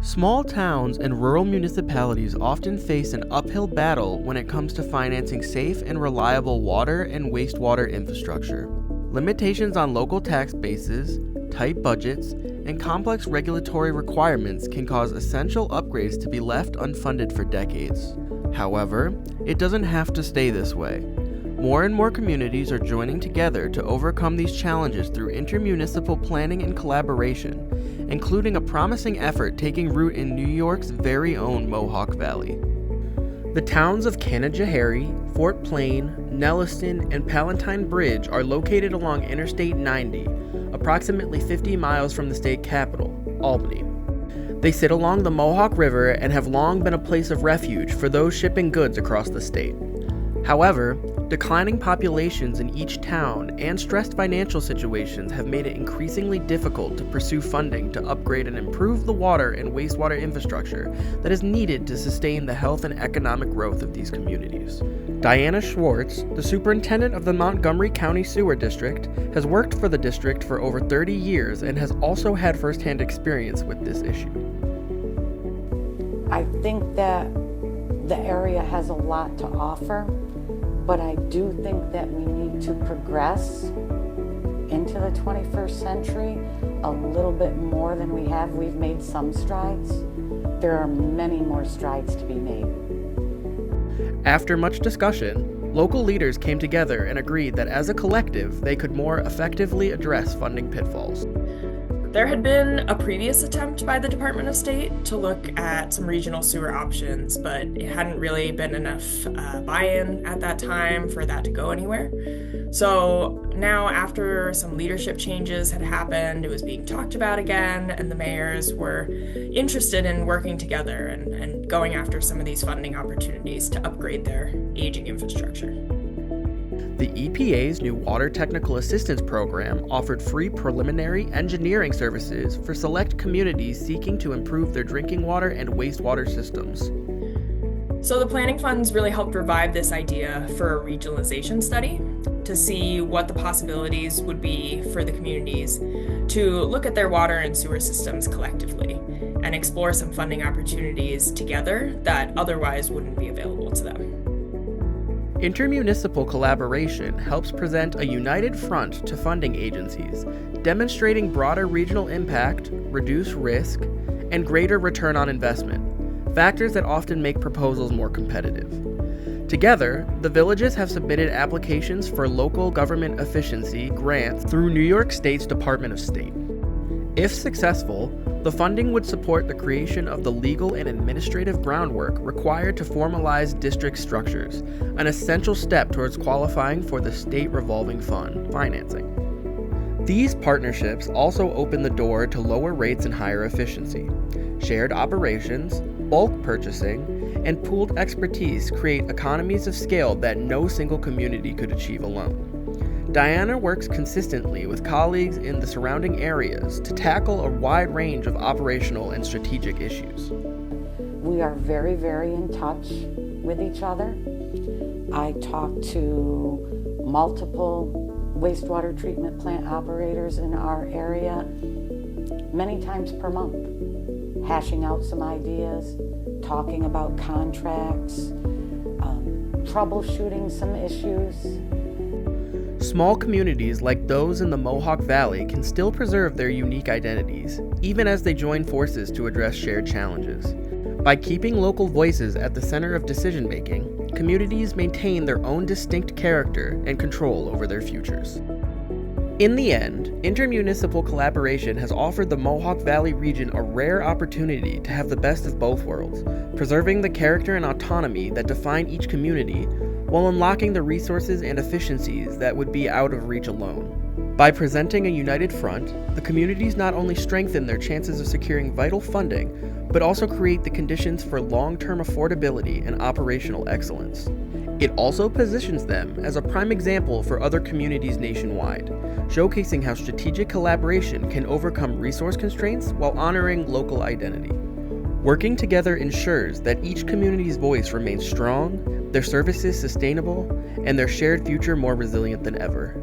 Small towns and rural municipalities often face an uphill battle when it comes to financing safe and reliable water and wastewater infrastructure. Limitations on local tax bases, tight budgets, and complex regulatory requirements can cause essential upgrades to be left unfunded for decades. However, it doesn't have to stay this way. More and more communities are joining together to overcome these challenges through intermunicipal planning and collaboration, including a promising effort taking root in New York's very own Mohawk Valley. The towns of Canajoharie, Fort Plain, Nelliston, and Palatine Bridge are located along Interstate 90, approximately 50 miles from the state capital, Albany. They sit along the Mohawk River and have long been a place of refuge for those shipping goods across the state. However, declining populations in each town and stressed financial situations have made it increasingly difficult to pursue funding to upgrade and improve the water and wastewater infrastructure that is needed to sustain the health and economic growth of these communities. Diana Schwartz, the superintendent of the Montgomery County Sewer District, has worked for the district for over 30 years and has also had firsthand experience with this issue. I think that the area has a lot to offer, but I do think that we need to progress into the 21st century a little bit more than we have. We've made some strides. There are many more strides to be made. After much discussion, local leaders came together and agreed that as a collective, they could more effectively address funding pitfalls. There had been a previous attempt by the Department of State to look at some regional sewer options, but it hadn't really been enough buy-in at that time for that to go anywhere. So now, after some leadership changes had happened, it was being talked about again, and the mayors were interested in working together and going after some of these funding opportunities to upgrade their aging infrastructure. The EPA's new Water Technical Assistance Program offered free preliminary engineering services for select communities seeking to improve their drinking water and wastewater systems. So the planning funds really helped revive this idea for a regionalization study to see what the possibilities would be for the communities to look at their water and sewer systems collectively and explore some funding opportunities together that otherwise wouldn't be available to them. Intermunicipal collaboration helps present a united front to funding agencies, demonstrating broader regional impact, reduced risk, and greater return on investment, factors that often make proposals more competitive. Together, the villages have submitted applications for local government efficiency grants through New York State's Department of State. If successful, the funding would support the creation of the legal and administrative groundwork required to formalize district structures, an essential step towards qualifying for the state revolving fund financing. These partnerships also open the door to lower rates and higher efficiency. Shared operations, bulk purchasing, and pooled expertise create economies of scale that no single community could achieve alone. Diana works consistently with colleagues in the surrounding areas to tackle a wide range of operational and strategic issues. We are very, very in touch with each other. I talk to multiple wastewater treatment plant operators in our area many times per month, hashing out some ideas, talking about contracts, troubleshooting some issues. Small communities like those in the Mohawk Valley can still preserve their unique identities, even as they join forces to address shared challenges. By keeping local voices at the center of decision-making, communities maintain their own distinct character and control over their futures. In the end, intermunicipal collaboration has offered the Mohawk Valley region a rare opportunity to have the best of both worlds, preserving the character and autonomy that define each community, while unlocking the resources and efficiencies that would be out of reach alone. By presenting a united front, the communities not only strengthen their chances of securing vital funding, but also create the conditions for long-term affordability and operational excellence. It also positions them as a prime example for other communities nationwide, showcasing how strategic collaboration can overcome resource constraints while honoring local identity. Working together ensures that each community's voice remains strong, their services sustainable, and their shared future more resilient than ever.